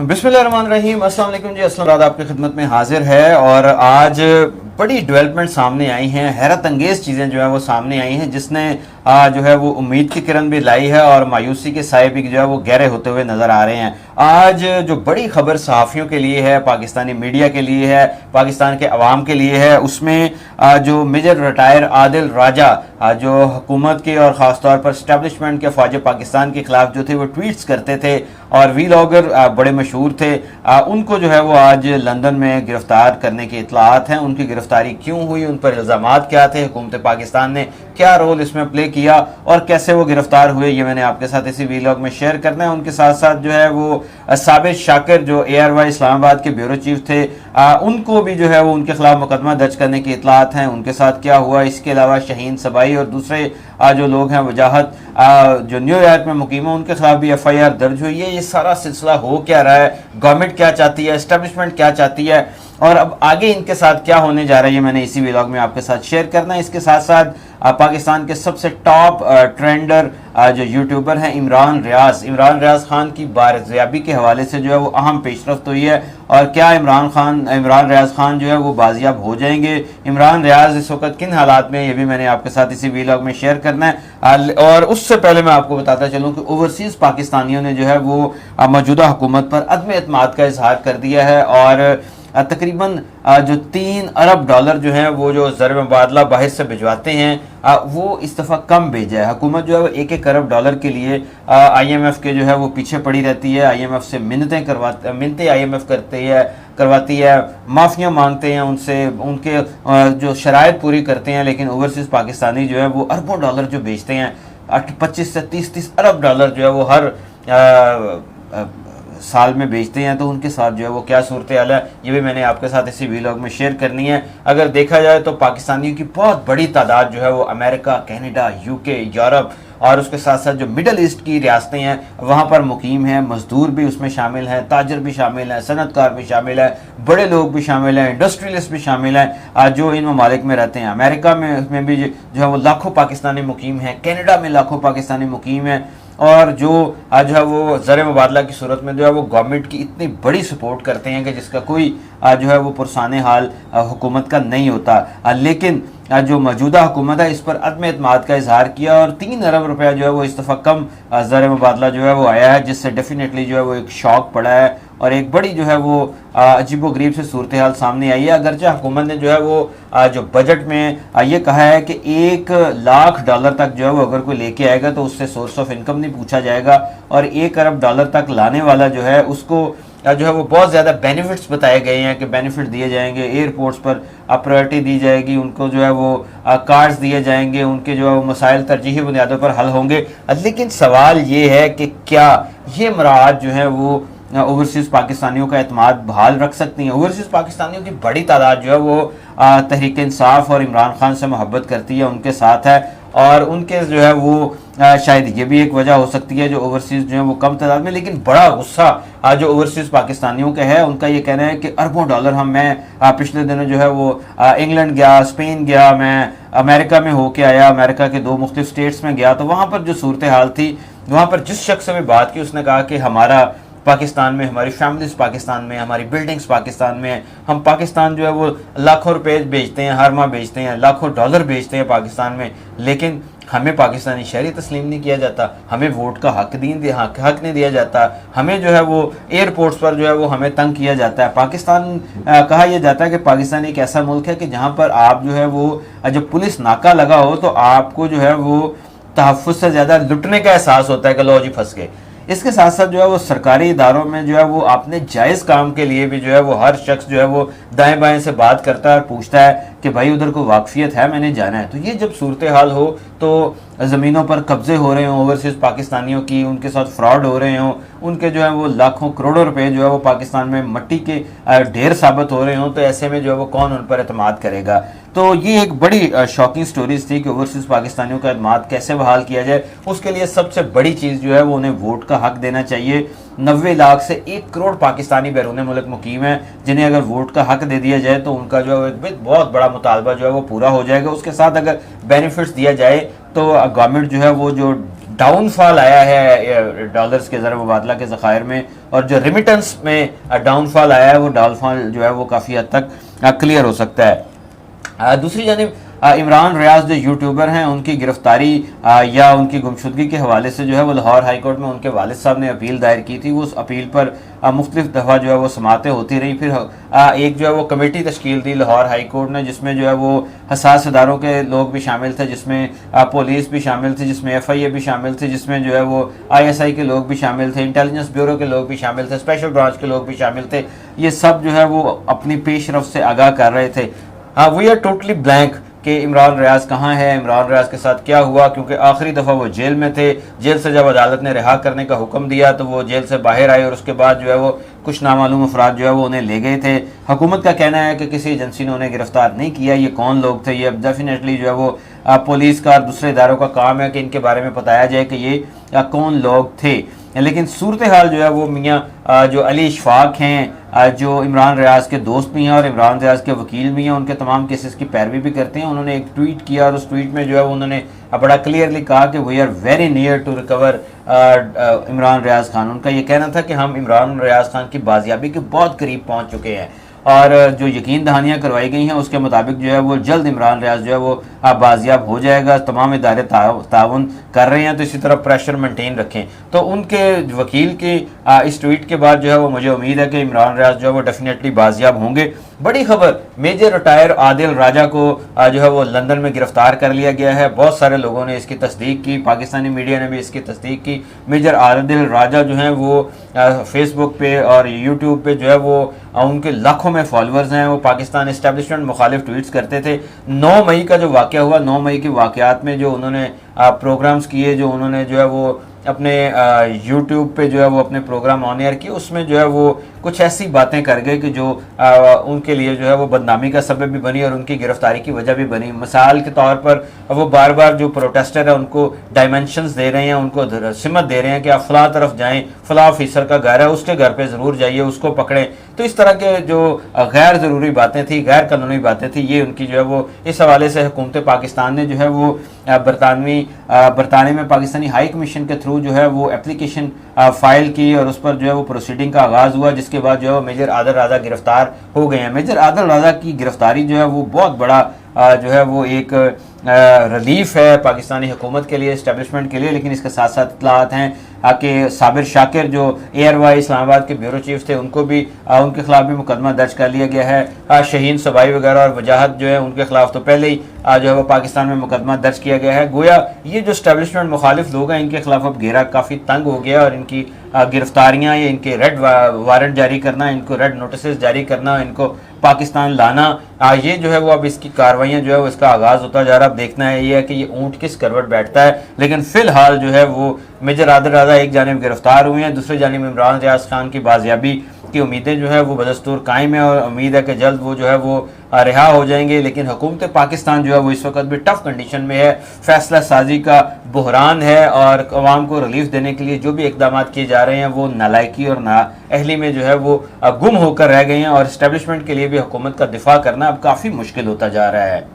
बिस्मिल्लाहिर्रहमानिर्रहीम। अस्सलाम वालेकुम जी। असलम आपकी खिदमत में हाजिर है और आज बड़ी डेवलपमेंट सामने आई हैं, हैरत अंगेज़ चीज़ें जो है वो सामने आई हैं, जिसने जो है वो उम्मीद की किरण भी लाई है और मायूसी के साए भी जो है वो गहरे होते हुए नज़र आ रहे हैं। आज जो बड़ी खबर सहाफ़ियों के लिए है, पाकिस्तानी मीडिया के लिए है, पाकिस्तान के अवाम के लिए है, उसमें जो मेजर रिटायर आदिल राजा जो हुकूमत के और ख़ास तौर पर स्टैब्लिशमेंट के फ़ौज पाकिस्तान के ख़िलाफ़ जो थे वो ट्वीट्स करते थे और वीलॉगर बड़े मशहूर थे, उनको जो है वो आज लंदन में गिरफ्तार करने की इत्तलात हैं। उनकी गिरफ्तारी क्यों हुई, उन पर इल्ज़ामात क्या थे, हुकूमत पाकिस्तान ने क्या रोल इसमें प्ले किया और कैसे वो गिरफ्तार हुए, ये मैंने आपके साथ इसी वीलॉग में शेयर करना है। उनके साथ साथ जो है वो साबिर शाकिर जो ARY इस्लामाबाद के ब्यूरो चीफ थे, उनको भी जो है वो उनके खिलाफ मुकदमा दर्ज करने की इत्तलात हैं, उनके साथ क्या हुआ। इसके अलावा शहीन सबाई और दूसरे जो लोग हैं वजाहत जो न्यूयॉर्क में मुकीम है, उनके खिलाफ भी FIR दर्ज हुई है। ये सारा सिलसिला हो क्या रहा है, गवर्नमेंट क्या चाहती है, एस्टेब्लिशमेंट क्या चाहती है और अब आगे इनके साथ क्या होने जा रहा है, ये मैंने इसी व्लॉग में आपके साथ शेयर करना है। इसके साथ साथ पाकिस्तान के सबसे टॉप ट्रेंडर जो यूट्यूबर हैं इमरान रियाज खान की बारजियाबी के हवाले से जो है वो अहम पेशरफ्त हुई है और क्या इमरान रियाज खान जो है वो बाजियाब हो जाएंगे, इमरान रियाज इस वक्त किन हालात में, ये भी मैंने आपके साथ इसी व्लॉग में शेयर करना है। और उससे पहले मैं आपको बताता चलूँ कि ओवरसीज़ पाकिस्तानियों ने जो है वो मौजूदा हुकूमत पर अदम एतमाद का इजहार कर दिया है और तकरीबन जो $3 अरब जो हैं वो जो ज़र मुबादला बाहर से भिजवाते हैं वो इस दफ़ा कम भेजा है। हुकूमत जो है वो $1 अरब के लिए IMF के जो है वो पीछे पड़ी रहती है, IMF से मिन्नतें IMF करवाती है, माफ़ियाँ मांगते हैं उनसे, उनके जो शराइत पूरी करते हैं, लेकिन ओवरसीज़ पाकिस्तानी जो है वो अरबों डॉलर जो बेचते हैं, 25 से 30 अरब जो है वो हर साल में बेचते हैं, तो उनके साथ जो है वो क्या सूरत हाल है, ये भी मैंने आपके साथ इसी व्लॉग में शेयर करनी है। अगर देखा जाए तो पाकिस्तानियों की बहुत बड़ी तादाद जो है वो अमेरिका, कनाडा, UK, यूरोप और उसके साथ साथ जो मिडल ईस्ट की रियासतें हैं वहाँ पर मुकीम हैं। मजदूर भी उसमें शामिल हैं, ताजर भी शामिल हैं, सनतकार भी शामिल हैं, बड़े लोग भी शामिल हैं, इंडस्ट्रियलिस्ट भी शामिल हैं जो इन ममालिक में रहते हैं। अमेरिका में भी जो है वो लाखों पाकिस्तानी मुकीम हैं, कनाडा में लाखों पाकिस्तानी मुकीम हैं और जो है वो ज़र मुबादला की सूरत में जो है वो गवर्नमेंट की इतनी बड़ी सपोर्ट करते हैं कि जिसका कोई जो है वो पुरसाने हाल हुकूमत का नहीं होता। लेकिन जो मौजूदा हुकूमत है इस पर अदम एतमाद का इजहार किया और $3 अरब जो है वो इस दफ़ा कम ज़र मुबादला जो है वो आया है, जिससे डेफिनेटली जो है वो एक शॉक पड़ा है और एक बड़ी जो है वो अजीबो गरीब से सूरत हाल सामने आई है। अगरचे हुकूमत ने जो है वो जो बजट में ये कहा है कि $1 लाख तक जो है वो अगर कोई लेके आएगा तो उससे सोर्स ऑफ इनकम नहीं पूछा जाएगा और $1 अरब तक लाने वाला जो है उसको जो है वो बहुत ज़्यादा बेनिफिट्स बताए गए हैं कि बेनिफिट दिए जाएंगे, एयरपोर्ट्स पर प्रायोरिटी दी जाएगी, उनको जो है वो कार्ड्स दिए जाएंगे, उनके जो है वो मसाइल तरजीही बुनियादों पर हल होंगे। लेकिन सवाल ये है कि क्या ये मराहत जो है वो ओवरसीज़ पाकिस्तानियों का एतमाद बहाल रख सकती हैं। ओवरसीज़ पाकिस्तानियों की बड़ी तादाद जो है वो तहरीक इंसाफ और इमरान खान से मोहब्बत करती है, उनके साथ है और उनके जो है वो शायद ये भी एक वजह हो सकती है जो ओवरसीज़ जो है वो कम तादाद में, लेकिन बड़ा गुस्सा जो ओवरसीज़ पाकिस्तानियों का है। उनका ये कहना है कि अरबों डॉलर मैं पिछले दिनों जो है वो इंग्लैंड गया, स्पेन गया, मैं अमेरिका में होके आया, अमेरिका के 2 मुख्तलिफ स्टेट्स में गया, तो वहाँ पर जो सूरत हाल थी, वहाँ पर जिस शख्स से मैं बात की उसने कहा कि हमारा पाकिस्तान में, हमारी फैमिलीज पाकिस्तान में, हमारी बिल्डिंग्स पाकिस्तान में, हम पाकिस्तान जो है वो लाखों रुपए बेचते हैं, हर माह बेचते हैं, लाखों डॉलर बेचते हैं पाकिस्तान में, लेकिन हमें पाकिस्तानी शहरी तस्लीम नहीं किया जाता, हमें वोट का हक नहीं दिया जाता, हमें जो है वो एयरपोर्ट्स पर जो है वो हमें तंग किया जाता है। पाकिस्तान कहा यह जाता है कि पाकिस्तान एक ऐसा मुल्क है कि जहाँ पर आप जो है वो जब पुलिस नाका लगा हो तो आपको जो है वो तहफ़्फ़ुज़ से ज़्यादा लुटने का एहसास होता है कि लो जी फंस गए। इसके साथ साथ जो है वो सरकारी इदारों में जो है वो अपने जायज़ काम के लिए भी जो है वो हर शख्स जो है वो दाएं बाएं से बात करता है और पूछता है कि भाई उधर को वाकफियत है, मैंने जाना है। तो ये जब सूरत हाल हो तो ज़मीनों पर कब्जे हो रहे हों ओवरसीज़ पाकिस्तानियों की, उनके साथ फ्रॉड हो रहे हों, उनके जो है वो लाखों करोड़ों रुपए जो है वो पाकिस्तान में मट्टी के ढेर साबित हो रहे हों, तो ऐसे में जो है वो कौन उन पर एतमाद करेगा। तो ये एक बड़ी शॉकिंग स्टोरीज थी कि ओवरसीज़ पाकिस्तानियों का एतमाद कैसे बहाल किया जाए। उसके लिए सबसे बड़ी चीज़ जो है वो उन्हें वोट का हक देना चाहिए। 90 लाख से 1 करोड़ पाकिस्तानी बैरून मुल्क मुकीम है, जिन्हें अगर वोट का हक दे दिया जाए तो उनका जो है एक बहुत बड़ा मुतालबा जो है वो पूरा हो जाएगा। उसके साथ अगर बेनिफिट्स दिया जाए तो गवर्नमेंट जो है वो जो डाउनफॉल आया है डॉलर्स के ज़र मुबादला के ज़खायर में, और जो रिमिटेंस में डाउनफॉल आया है वो डाउनफॉल जो है वो काफ़ी हद तक क्लियर हो सकता है। दूसरी जानिब इमरान रियाज जो यूट्यूबर हैं उनकी गिरफ्तारी या उनकी गुमशुदगी के हवाले से जो है वो लाहौर हाई कोर्ट में उनके वालिद साहब ने अपील दायर की थी। वो उस अपील पर मुख्तलिफ दफ़ा जो है वो समातें होती रही। फिर एक जो है वो कमेटी तश्कील दी लाहौर हाई कोर्ट ने, जिसमें जो है वो हसास इदारों के लोग भी शामिल थे, जिसमें पुलिस भी शामिल थी, जिसमें FIA भी शामिल थी, जिसमें जो है वो ISI के लोग भी शामिल थे, इंटेलिजेंस ब्यूरो के लोग भी शामिल थे, स्पेशल ब्रांच के लोग भी शामिल थे। ये सब जो है वो अपनी पेशरफ से आगाह कर रहे थे। वी आर टोटली ब्लैंक कि इमरान रियाज कहाँ है, इमरान रियाज के साथ क्या हुआ, क्योंकि आखिरी दफ़ा वो जेल में थे। जेल से जब अदालत ने रिहा करने का हुक्म दिया तो वो जेल से बाहर आए और उसके बाद जो है वो कुछ नामालूम अफराद जो है वो उन्हें ले गए थे। हुकूमत का कहना है कि किसी एजेंसी ने उन्हें गिरफ्तार नहीं किया। ये कौन लोग थे, ये अब डेफिनेटली जो है वो पुलिस का और दूसरे इदारों का काम है कि इनके बारे में बताया जाए कि ये कौन लोग थे। लेकिन सूरत हाल जो है वो मियाँ जो अली इशफाक हैं, जो इमरान रियाज के दोस्त भी हैं और इमरान रियाज के वकील भी हैं, उनके तमाम केसेस की पैरवी भी करते हैं। उन्होंने एक ट्वीट किया और उस ट्वीट में जो है उन्होंने बड़ा क्लियरली कहा कि we are very near to recover Imran Riaz Khan. उनका ये कहना था कि हम इमरान रियाज खान की बाजियाबी के बहुत करीब पहुँच चुके हैं और जो यकीन दहानियाँ करवाई गई हैं उसके मुताबिक जो है वो जल्द इमरान रियाज जो है वो बाजियाब हो जाएगा। तमाम इदारे ताउन कर रहे हैं, तो इसी तरह प्रेशर मेंटेन रखें। तो उनके वकील की इस ट्वीट के बाद जो है वो मुझे उम्मीद है कि इमरान रियाज जो है वो डेफिनेटली बाजियाब होंगे। बड़ी खबर, मेजर रिटायर आदिल राजा को जो है वो लंदन में गिरफ्तार कर लिया गया है। बहुत सारे लोगों ने इसकी तस्दीक की, पाकिस्तानी मीडिया ने भी इसकी तस्दीक की। मेजर आदिल राजा जो हैं वो फेसबुक पे और यूट्यूब पे जो है वो उनके लाखों में फॉलोअर्स हैं। वो पाकिस्तान इस्टेब्लिशमेंट मुखालिफ ट्वीट्स करते थे। 9 मई का जो वाक़या हुआ, 9 मई के वाक़यात में जो उन्होंने प्रोग्राम्स किए, जो उन्होंने जो है वो अपने यूट्यूब पे जो है वो अपने प्रोग्राम ऑन एयर किए, उसमें जो है वो कुछ ऐसी बातें कर गए कि जो उनके लिए जो है वो बदनामी का सबब भी बनी और उनकी गिरफ्तारी की वजह भी बनी। मिसाल के तौर पर वो बार बार जो प्रोटेस्टर है उनको डायमेंशंस दे रहे हैं, उनको सिमत दे रहे हैं कि आप फला तरफ जाएं, फला ऑफिसर का घर है, उसके घर पे ज़रूर जाइए, उसको पकड़ें। तो इस तरह के जो गैर ज़रूरी बातें थी, गैर कानूनी बातें थी, ये उनकी जो है वो इस हवाले से हुकूमत पाकिस्तान ने जो है वो बरतानिया में पाकिस्तानी हाई कमीशन के थ्रू जो है वो एप्लीकेशन फाइल की और उस पर जो है वो प्रोसीडिंग का आगाज़ हुआ, जिसके बाद जो है वो मेजर आदिल राजा गिरफ्तार हो गए हैं। मेजर आदिल राजा की गिरफ्तारी जो है वो बहुत बड़ा जो है वो एक रिलीफ है पाकिस्तानी हुकूमत के लिए, इस्टेब्लिशमेंट के लिए। लेकिन इसके साथ साथ इत्तलात हैं कि साबिर शाकिर जो ARY इस्लामाबाद के ब्यूरो चीफ थे, उनको भी उनके खिलाफ भी मुकदमा दर्ज कर लिया गया है। शहीन सबाई वगैरह और वजाहत जो है उनके खिलाफ तो पहले ही जो है वो पाकिस्तान में मुकदमा दर्ज किया गया है। गोया ये जो इस्टेब्लिशमेंट मुखालिफ लोग हैं इनके खिलाफ अब घेरा काफ़ी तंग हो गया और इनकी गिरफ्तारियाँ या इनके रेड वारंट जारी करना, इनको रेड नोटिस जारी करना, इनको पाकिस्तान लाना, ये जो है वो अब इसकी कार्रवाइयाँ जो है वो इसका आगाज़ होता जा रहा है। अब देखना है ये है कि ये ऊँट किस करवट बैठता है। लेकिन फ़िलहाल जो है वो मेजर आदिल राजा एक जानिब गिरफ्तार हुए हैं, दूसरी जानिब इमरान रियाज खान की बाजियाबी की उम्मीदें जो है वो बदस्तूर कायम है और उम्मीद है कि जल्द वो जो है वो रिहा हो जाएंगे। लेकिन हुकूमत पाकिस्तान जो है वो इस वक्त भी टफ कंडीशन में है, फैसला साजी का बहरान है और अवाम को रिलीफ देने के लिए जो भी इकदाम किए जा रहे हैं वो नालायकी और नाअहली में जो है वो गुम होकर रह गए हैं और इस्टेब्लिशमेंट के लिए भी हुकूमत का दिफा करना अब काफ़ी मुश्किल होता जा रहा है।